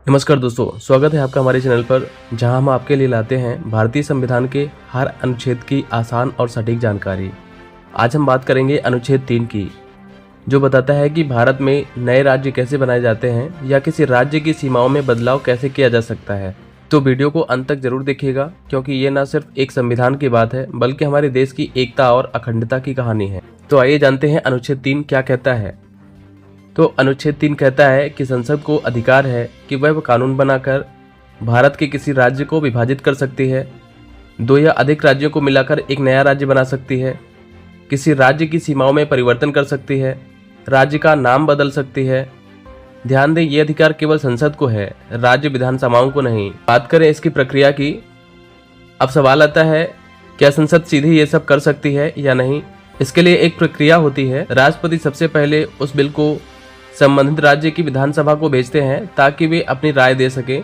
नमस्कार दोस्तों, स्वागत है आपका हमारे चैनल पर, जहां हम आपके लिए लाते हैं भारतीय संविधान के हर अनुच्छेद की आसान और सटीक जानकारी। आज हम बात करेंगे अनुच्छेद 3 की, जो बताता है कि भारत में नए राज्य कैसे बनाए जाते हैं या किसी राज्य की सीमाओं में बदलाव कैसे किया जा सकता है। तो वीडियो को अंत तक जरूर देखिएगा, क्योंकि ये न सिर्फ एक संविधान की बात है बल्कि हमारे देश की एकता और अखंडता की कहानी है। तो आइए जानते हैं अनुच्छेद 3 क्या कहता है। तो अनुच्छेद 3 कहता है कि संसद को अधिकार है कि वह कानून बनाकर भारत के किसी राज्य को विभाजित कर सकती है, दो या अधिक राज्यों को मिलाकर एक नया राज्य बना सकती है, किसी राज्य की सीमाओं में परिवर्तन कर सकती है, राज्य का नाम बदल सकती है। ध्यान दें, ये अधिकार केवल संसद को है, राज्य विधानसभाओं को नहीं। बात करें इसकी प्रक्रिया की, अब सवाल आता है क्या संसद सीधे ये सब कर सकती है या नहीं। इसके लिए एक प्रक्रिया होती है। राष्ट्रपति सबसे पहले उस बिल को संबंधित राज्य की विधानसभा को भेजते हैं ताकि वे अपनी राय दे सकें।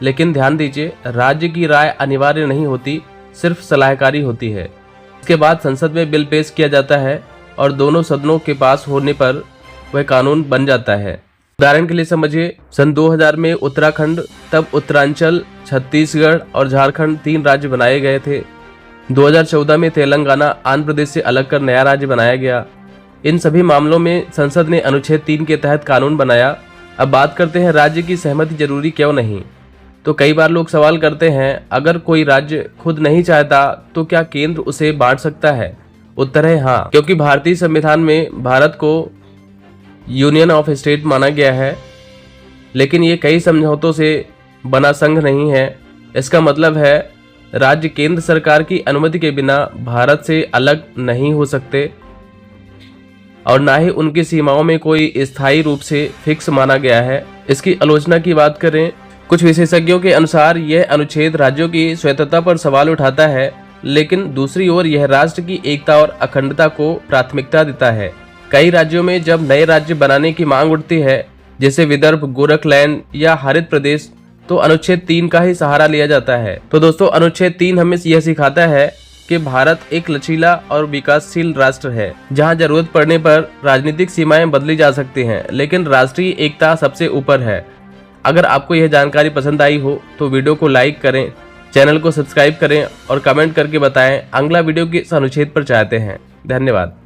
लेकिन ध्यान दीजिए, राज्य की राय अनिवार्य नहीं होती, सिर्फ सलाहकारी होती है। इसके बाद संसद में बिल पेश किया जाता है और दोनों सदनों के पास होने पर वह कानून बन जाता है। उदाहरण के लिए समझिए, सन 2000 में उत्तराखंड, तब उत्तरांचल, छत्तीसगढ़ और झारखंड 3 राज्य बनाए गए थे। 2014 में तेलंगाना आंध्र प्रदेश से अलग कर नया राज्य बनाया गया। इन सभी मामलों में संसद ने अनुच्छेद 3 के तहत कानून बनाया। अब बात करते हैं राज्य की सहमति जरूरी क्यों नहीं। तो कई बार लोग सवाल करते हैं, अगर कोई राज्य खुद नहीं चाहता तो क्या केंद्र उसे बांट सकता है। उत्तर है हाँ, क्योंकि भारतीय संविधान में भारत को यूनियन ऑफ स्टेट माना गया है, लेकिन ये कई समझौतों से बना संघ नहीं है। इसका मतलब है राज्य केंद्र सरकार की अनुमति के बिना भारत से अलग नहीं हो सकते और ना ही उनकी सीमाओं में कोई स्थायी रूप से फिक्स माना गया है। इसकी आलोचना की बात करें, कुछ विशेषज्ञों के अनुसार यह अनुच्छेद राज्यों की स्वतंत्रता पर सवाल उठाता है, लेकिन दूसरी ओर यह राष्ट्र की एकता और अखंडता को प्राथमिकता देता है। कई राज्यों में जब नए राज्य बनाने की मांग उठती है, जैसे विदर्भ, गोरखलैंड या हरित प्रदेश, तो अनुच्छेद 3 का ही सहारा लिया जाता है। तो दोस्तों, अनुच्छेद 3 हमें यह सिखाता है कि भारत एक लचीला और विकासशील राष्ट्र है, जहां जरूरत पड़ने पर राजनीतिक सीमाएं बदली जा सकती हैं, लेकिन राष्ट्रीय एकता सबसे ऊपर है। अगर आपको यह जानकारी पसंद आई हो तो वीडियो को लाइक करें, चैनल को सब्सक्राइब करें और कमेंट करके बताएं अगला वीडियो किस अनुच्छेद पर चाहते हैं। धन्यवाद।